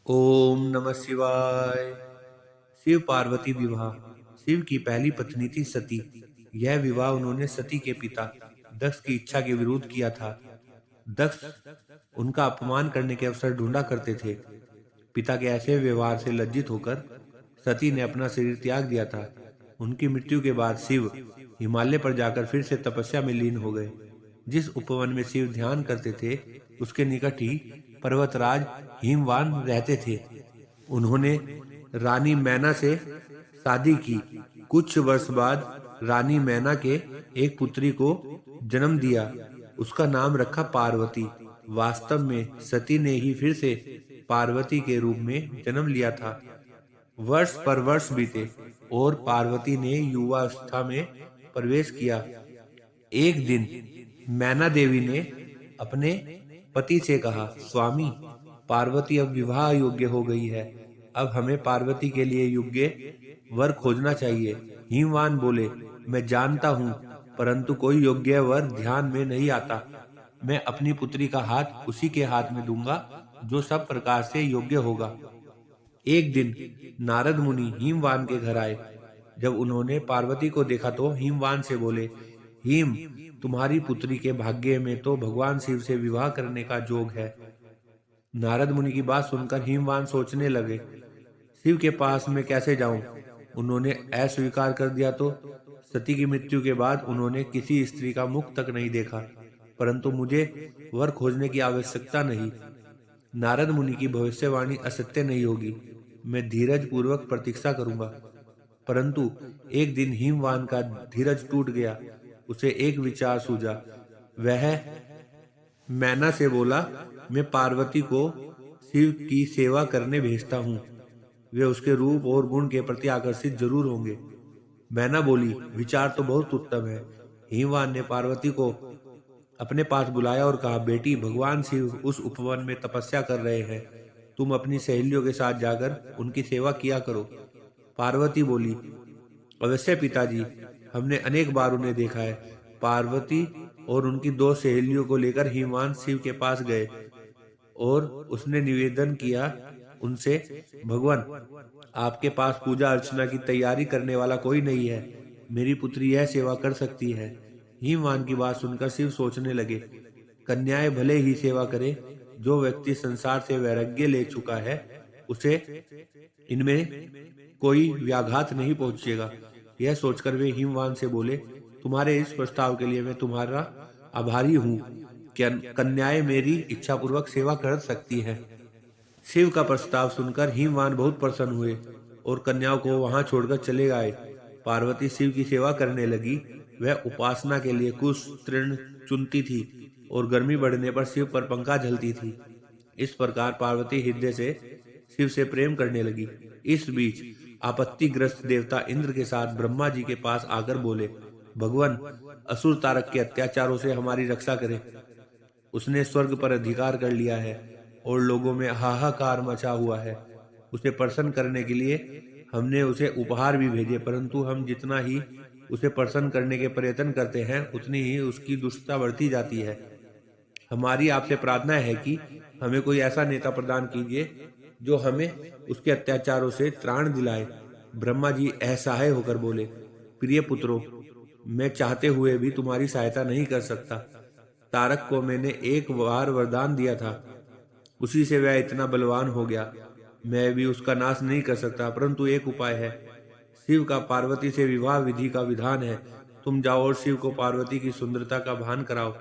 ओम नमः शिवाय। शिव पार्वती विवाह। शिव की पहली पत्नी थी सती। यह विवाह उन्होंने सती के पिता दक्ष की इच्छा के विरुद्ध किया था। दक्ष उनका अपमान करने के अवसर ढूंढा करते थे। पिता के ऐसे व्यवहार से लज्जित होकर सती ने अपना शरीर त्याग दिया था। उनकी मृत्यु के बाद शिव हिमालय पर जाकर फिर से तपस्या में लीन हो गए। जिस उपवन में शिव ध्यान करते थे उसके निकट ही पर्वतराज हिमवान रहते थे। उन्होंने रानी मैना से शादी की। कुछ वर्ष बाद रानी मैना के एक पुत्री को जन्म दिया। उसका नाम रखा पार्वती। वास्तव में सती ने ही फिर से पार्वती के रूप में जन्म लिया था। वर्ष पर वर्ष बीते और पार्वती ने युवावस्था में प्रवेश किया। एक दिन मैना देवी ने अपने पति से कहा, स्वामी, पार्वती अब विवाह योग्य हो गई है। अब हमें पार्वती के लिए योग्य वर खोजना चाहिए। हिमवान बोले, मैं जानता हूँ, परंतु कोई योग्य वर ध्यान में नहीं आता। मैं अपनी पुत्री का हाथ उसी के हाथ में दूंगा जो सब प्रकार से योग्य होगा। एक दिन नारद मुनि हिमवान के घर आए। जब उन्होंने पार्वती को देखा तो हिमवान से बोले, हिम, तुम्हारी पुत्री के भाग्य में तो भगवान शिव से विवाह करने का जोग है। नारद मुनि की बात सुनकर हिमवान सोचने लगे, शिव के पास मैं कैसे जाऊं? उन्होंने अस्वीकार कर दिया तो सती की मृत्यु के बाद उन्होंने किसी स्त्री का मुख तक नहीं देखा। परंतु मुझे वर खोजने की आवश्यकता नहीं। नारद मुनि की भविष्यवाणी असत्य नहीं होगी। मैं धीरज पूर्वक प्रतीक्षा करूंगा। परंतु एक दिन हिमवान का धीरज टूट गया। उसे एक विचार सूझा। वह मैना से बोला, मैं पार्वती को शिव की सेवा करने भेजता हूँ। वे उसके रूप और गुण के प्रति आकर्षित जरूर होंगे। मैना बोली, विचार तो बहुत उत्तम है। हिमवान ने पार्वती को अपने पास बुलाया और कहा, बेटी, भगवान शिव उस उपवन में तपस्या कर रहे हैं। तुम अपनी सहेलियों के साथ जाकर उनकी सेवा किया करो। पार्वती बोली, अवश्य पिताजी, हमने अनेक बार उन्हें देखा है। पार्वती और उनकी दो सहेलियों को लेकर हिमवान शिव के पास गए और उसने निवेदन किया उनसे, भगवान, आपके पास पूजा अर्चना की तैयारी करने वाला कोई नहीं है। मेरी पुत्री यह सेवा कर सकती है। हिमवान की बात सुनकर शिव सोचने लगे, कन्याएं भले ही सेवा करे, जो व्यक्ति संसार से वैराग्य ले चुका है उसे इनमें कोई व्याघात नहीं पहुंचेगा। यह सोचकर वे हिमवान से बोले, तुम्हारे इस प्रस्ताव के लिए मैं तुम्हारा आभारी हूँ। कन्याएं मेरी इच्छा पूर्वक सेवा कर सकती हैं। शिव का प्रस्ताव सुनकर हिमवान बहुत प्रसन्न हुए और कन्याओं को वहां छोड़कर चले आए। पार्वती शिव की सेवा करने लगी। वह उपासना के लिए कुश तृण चुनती थी और गर्मी बढ़ने पर शिव पर पंखा झलती थी। इस प्रकार पार्वती हृदय से शिव से प्रेम करने लगी। इस बीच आपत्तिग्रस्त देवता इंद्र के साथ ब्रह्मा जी के पास आकर बोले, भगवान, असुर तारक के अत्याचारों से हमारी रक्षा करें। उसने स्वर्ग पर अधिकार कर लिया है और लोगों में हाहाकार मचा हुआ है। उसे प्रसन्न करने के लिए हमने उसे उपहार भी भेजे, परंतु हम जितना ही उसे प्रसन्न करने के प्रयत्न करते हैं उतनी ही उसकी दुष्टता बढ़ती जाती है। हमारी आपसे प्रार्थना है कि हमें कोई ऐसा नेता प्रदान कीजिए जो हमें उसके अत्याचारों से त्राण दिलाए। ब्रह्मा जी असहाय होकर बोले, प्रिय पुत्रों, मैं चाहते हुए भी तुम्हारी सहायता नहीं कर सकता। तारक को मैंने एक बार वरदान दिया था, उसी से वह इतना बलवान हो गया। मैं भी उसका नाश नहीं कर सकता, परंतु एक उपाय है। शिव का पार्वती से विवाह विधि का विधान है। तुम जाओ और शिव को पार्वती की सुंदरता का भान कराओ।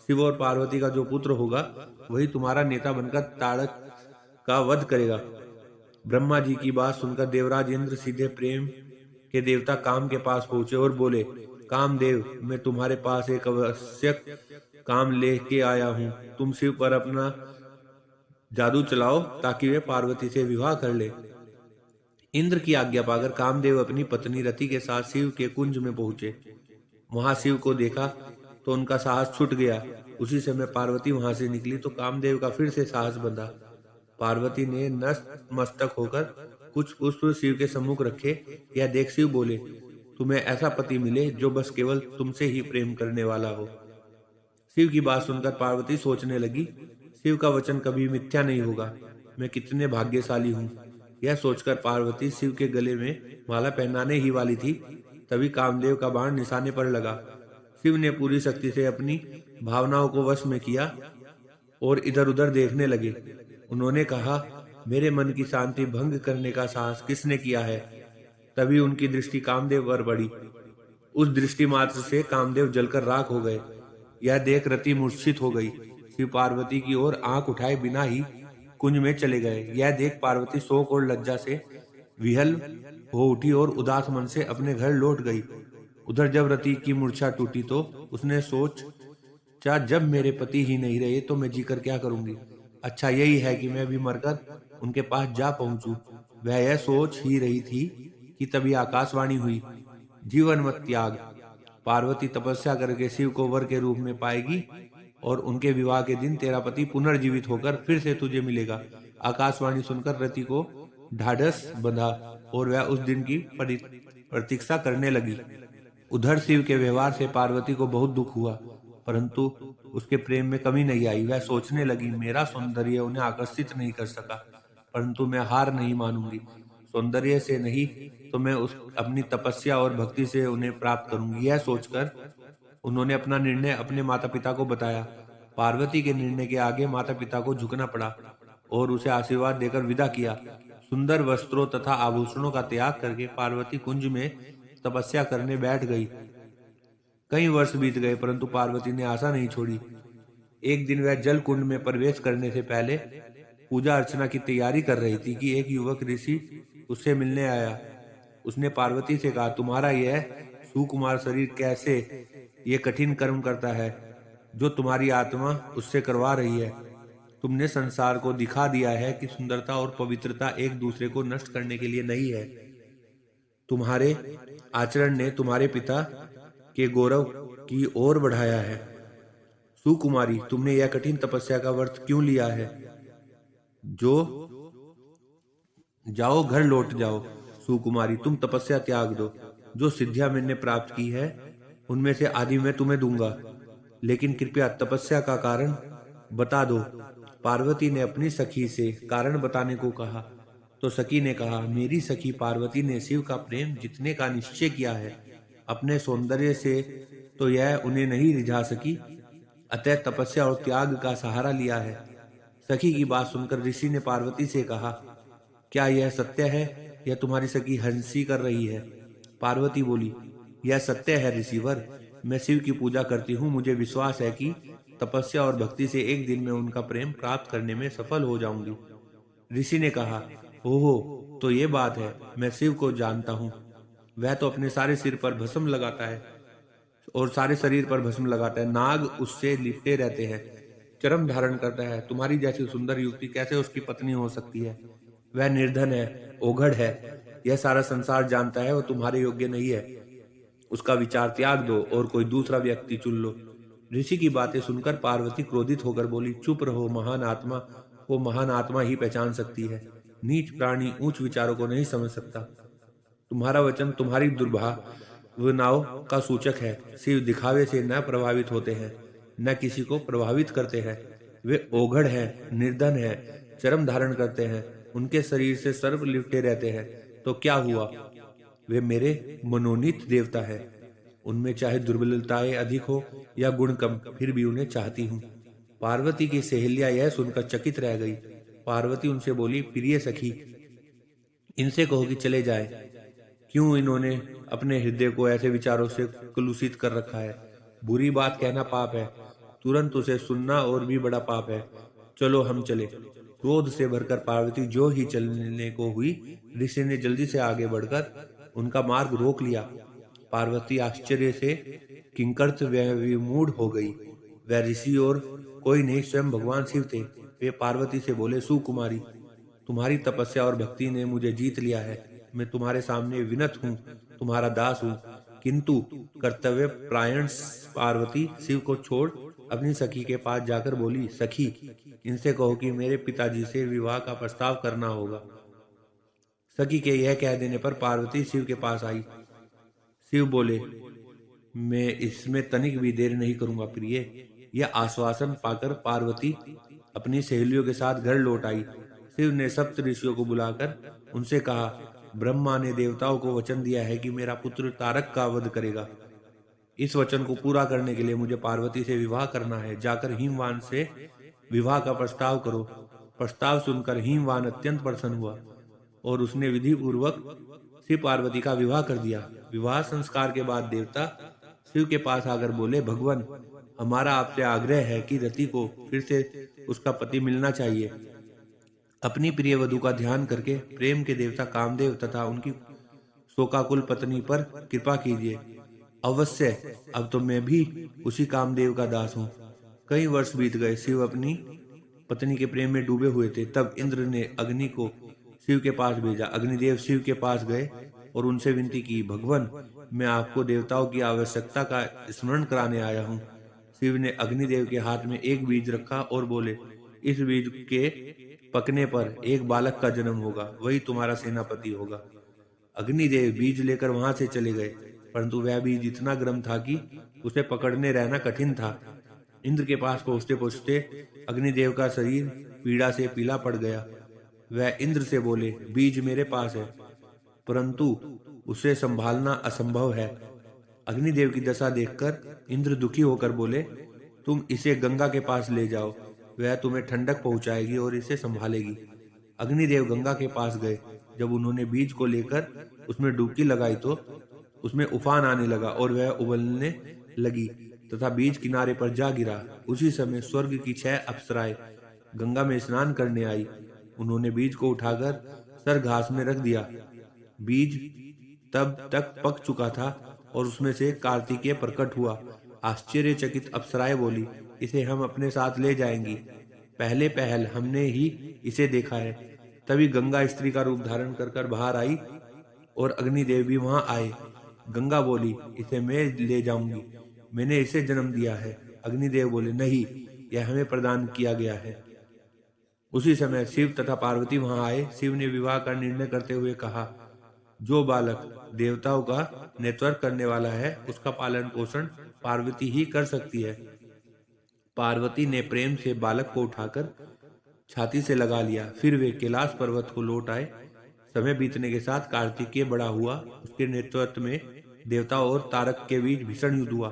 शिव और पार्वती का जो पुत्र होगा वही तुम्हारा नेता बनकर तारक का वध करेगा। ब्रह्मा जी की बात सुनकर देवराज इंद्र सीधे प्रेम के देवता काम के पास पहुंचे और बोले, कामदेव, मैं तुम्हारे पास एक आवश्यक काम लेके आया हूँ। तुम शिव पर अपना जादू चलाओ ताकि वे पार्वती से विवाह कर ले। इंद्र की आज्ञा पाकर कामदेव अपनी पत्नी रति के साथ शिव के कुंज में पहुंचे। वहां शिव को देखा तो उनका साहस छूट गया। उसी समय पार्वती वहां से निकली तो कामदेव का फिर से साहस बंधा। पार्वती ने नतमस्तक होकर कुछ पुष्प शिव के सम्मुख रखे। यह देख शिव बोले, तुम्हें ऐसा पति मिले जो बस केवल तुमसे ही प्रेम करने वाला हो। शिव की बात सुनकर पार्वती सोचने लगी, शिव का वचन कभी मिथ्या नहीं होगा। मैं कितने भाग्यशाली हूँ। यह सोचकर पार्वती शिव के गले में माला पहनाने ही वाली थी, तभी कामदेव का बाण निशाने पर लगा। शिव ने पूरी शक्ति से अपनी भावनाओं को वश में किया और इधर उधर देखने लगे। उन्होंने कहा, मेरे मन की शांति भंग करने का साहस किसने किया है? तभी उनकी दृष्टि कामदेव पर पड़ी। उस दृष्टि मात्र से कामदेव जलकर राख हो गए। यह देख रति मूर्छित हो गई। शिव पार्वती की ओर आंख उठाए बिना ही कुंज में चले गए। यह देख पार्वती शोक और लज्जा से विहल हो उठी और उदास मन से अपने घर लौट गई। उधर जब रति की मूर्छा टूटी तो उसने सोचा, जब मेरे पति ही नहीं रहे तो मैं जीकर क्या करूंगी? अच्छा यही है कि मैं भी मरकर उनके पास जा पहुंचूं। वह यह सोच ही रही थी कि तभी आकाशवाणी हुई, जीवन मत त्याग। पार्वती तपस्या करके शिव को वर के रूप में पाएगी और उनके विवाह के दिन तेरा पति पुनर्जीवित होकर फिर से तुझे मिलेगा। आकाशवाणी सुनकर रति को ढाढ़स बंधा और वह उस दिन की प्रतीक्षा करने लगी। उधर शिव के व्यवहार से पार्वती को बहुत दुख हुआ, परंतु उसके प्रेम में कमी नहीं आई। वह सोचने लगी, मेरा सौंदर्य उन्हें आकर्षित नहीं कर सका, परंतु मैं हार नहीं मानूंगी। सौंदर्य से नहीं तो मैं अपनी तपस्या और भक्ति से उन्हें प्राप्त करूंगी। यह सोचकर उन्होंने अपना निर्णय अपने माता पिता को बताया। पार्वती के निर्णय के आगे माता पिता को झुकना पड़ा और उसे आशीर्वाद देकर विदा किया। सुंदर वस्त्रों तथा आभूषणों का त्याग करके पार्वती कुंज में तपस्या करने बैठ गई। कई वर्ष बीत गए, परंतु पार्वती ने आशा नहीं छोड़ी। एक दिन वह जल कुंड में प्रवेश करने से पहले पूजा अर्चना की तैयारी कर रही थी कि एक युवक ऋषि उससे मिलने आया। उसने पार्वती से कहा, तुम्हारा यह सुकुमार शरीर कैसे ये कठिन कर्म करता है जो तुम्हारी आत्मा उससे करवा रही है? तुमने संसार को दिखा दिया है कि सुंदरता और पवित्रता एक दूसरे को नष्ट करने के लिए नहीं है। तुम्हारे आचरण ने तुम्हारे पिता के गौरव की ओर बढ़ाया है। सुकुमारी, तुमने यह कठिन तपस्या का व्रत क्यों लिया है? जो जाओ, घर लौट जाओ। सुकुमारी, तुम तपस्या त्याग दो। जो सिद्धियां मैंने प्राप्त की है उनमें से आदि मैं तुम्हें दूंगा, लेकिन कृपया तपस्या का कारण बता दो। पार्वती ने अपनी सखी से कारण बताने को कहा तो सखी ने कहा, मेरी सखी पार्वती ने शिव का प्रेम जीतने का निश्चय किया है। अपने सौंदर्य से तो यह उन्हें नहीं रिझा सकी, अतः तपस्या और त्याग का सहारा लिया है। सखी की बात सुनकर ऋषि ने पार्वती से कहा, क्या यह सत्य है या तुम्हारी सखी हंसी कर रही है? पार्वती बोली, यह सत्य है ऋषिवर। मैं शिव की पूजा करती हूँ। मुझे विश्वास है कि तपस्या और भक्ति से एक दिन में उनका प्रेम प्राप्त करने में सफल हो जाऊंगी। ऋषि ने कहा, ओहो, तो ये बात है। मैं शिव को जानता हूँ। वह तो अपने सारे सिर पर भस्म लगाता है और सारे शरीर पर भस्म लगाता है। नाग उससे लिपटे रहते हैं, चर्म धारण करता है। तुम्हारी जैसी सुंदर युवती कैसे उसकी पत्नी हो सकती है? वह निर्धन है, ओघड़ है। यह सारा संसार जानता है वो तुम्हारे योग्य नहीं है। उसका विचार त्याग दो और कोई दूसरा व्यक्ति चुन लो। ऋषि की बातें सुनकर पार्वती क्रोधित होकर बोली, चुप रहो। महान आत्मा को महान आत्मा ही पहचान सकती है। नीच प्राणी ऊंच विचारों को नहीं समझ सकता। तुम्हारा वचन तुम्हारी दुर्भावनाओं का सूचक है। शिव दिखावे से न प्रभावित होते हैं, न किसी को प्रभावित करते हैं। वे ओघड़ हैं, निर्धन हैं, चर्म धारण करते हैं, उनके शरीर से सर्प लिपटे रहते हैं। तो क्या हुआ? वे मेरे मनोनीत देवता है। उनमें चाहे दुर्बलताएं अधिक हो या गुण कम, फिर भी उन्हें चाहती हूँ। पार्वती की सहेलियां यह सुनकर चकित रह गई। पार्वती उनसे बोली, प्रिय सखी, इनसे कहो कि चले जाए। क्यों इन्होंने अपने हृदय को ऐसे विचारों से कलुषित कर रखा है? बुरी बात कहना पाप है, तुरंत उसे सुनना और भी बड़ा पाप है। चलो हम चले। क्रोध से भरकर पार्वती जो ही चलने को हुई, ऋषि ने जल्दी से आगे बढ़कर उनका मार्ग रोक लिया। पार्वती आश्चर्य से किंकर्त विमूढ़ हो गई। वह ऋषि और कोई नहीं, स्वयं भगवान शिव थे। वे पार्वती से बोले, सुकुमारी, तुम्हारी तपस्या और भक्ति ने मुझे जीत लिया है। मैं तुम्हारे सामने विनत हूँ, तुम्हारा दास हूँ। किंतु कर्तव्य प्रायण पार्वती शिव को छोड़ अपनी सखी के पास जाकर बोली, सखी, इनसे कहो कि मेरे पिताजी से विवाह का प्रस्ताव करना होगा। सखी के यह कह देने पर पार्वती शिव के पास आई। शिव बोले, मैं इसमें तनिक भी देर नहीं करूंगा प्रिय। यह आश्वासन पाकर पार्वती अपनी सहेलियों के साथ घर लौट आई। शिव ने सप्त ऋषियों को बुलाकर उनसे कहा, ब्रह्मा ने देवताओं को वचन दिया है कि मेरा पुत्र तारक का वध करेगा। इस वचन को पूरा करने के लिए मुझे पार्वती से विवाह करना है। जाकर हिमवान से विवाह का प्रस्ताव करो। प्रस्ताव सुनकर हिमवान अत्यंत प्रसन्न हुआ और उसने विधि पूर्वक शिव पार्वती का विवाह कर दिया। विवाह संस्कार के बाद देवता शिव के पास आकर बोले, भगवान, हमारा आपसे आग्रह है कि रति को फिर से उसका पति मिलना चाहिए। अपनी प्रिय वधु का ध्यान करके प्रेम के देवता कामदेव तथा उनकी शोकाकुल पत्नी पर कृपा कीजिए। अवश्य, अब तो मैं भी उसी कामदेव का दास हूँ। कई वर्ष बीत गए। शिव अपनी पत्नी के प्रेम में डूबे हुए थे। तब इंद्र ने अग्नि को शिव के पास भेजा। अग्निदेव शिव के पास गए और उनसे विनती की, भगवान, मैं आपको देवताओं की आवश्यकता का स्मरण कराने आया हूँ। शिव ने अग्निदेव के हाथ में एक बीज रखा और बोले, इस बीज के पकने पर एक बालक का जन्म होगा, वही तुम्हारा सेनापति होगा। अग्निदेव बीज लेकर वहां से चले गए, परंतु वह बीज इतना गर्म था कि उसे पकड़ने रहना कठिन था। इंद्र के पास पहुंचते पहुंचते अग्निदेव का शरीर पीड़ा से पीला पड़ गया। वह इंद्र से बोले, बीज मेरे पास है, परंतु उसे संभालना असंभव है। अग्निदेव की दशा देखकर इंद्र दुखी होकर बोले, तुम इसे गंगा के पास ले जाओ, वह तुम्हें ठंडक पहुंचाएगी और इसे संभालेगी। अग्निदेव गंगा के पास गए। जब उन्होंने बीज को लेकर उसमें डुबकी लगाई तो उसमें उफान आने लगा और वह उबलने लगी तथा बीज किनारे पर जा गिरा। उसी समय स्वर्ग की 6 अप्सराएं गंगा में स्नान करने आई। उन्होंने बीज को उठाकर सर घास में रख दिया। बीज तब तक पक चुका था और उसमें से कार्तिकेय प्रकट हुआ। आश्चर्यचकित अप्सराएं बोली, इसे हम अपने साथ ले जाएंगी। पहले पहल हमने ही इसे देखा है। तभी गंगा स्त्री का रूप धारण कर बाहर आई और अग्निदेव भी वहां आए। गंगा बोली, इसे मैं ले जाऊंगी, मैंने इसे जन्म दिया है। अग्निदेव बोले, नहीं, यह हमें प्रदान किया गया है। उसी समय शिव तथा पार्वती वहां आए। शिव ने विवाह का निर्णय करते हुए कहा, जो बालक देवताओं का नेतृत्व करने वाला है, उसका पालन पोषण पार्वती ही कर सकती है। पार्वती ने प्रेम से बालक को उठाकर छाती से लगा लिया। फिर वे कैलाश पर्वत को लौट आए। समय बीतने के साथ कार्तिकेय बड़ा हुआ। उसके नेतृत्व में देवताओं और तारक के बीच भीषण युद्ध हुआ।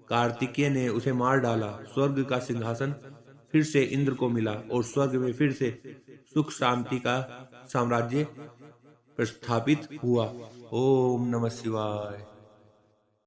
कार्तिकेय ने उसे मार डाला। स्वर्ग का सिंहासन फिर से इंद्र को मिला और स्वर्ग में फिर से सुख शांति का साम्राज्य प्रस्थापित हुआ। ओम नमः शिवाय।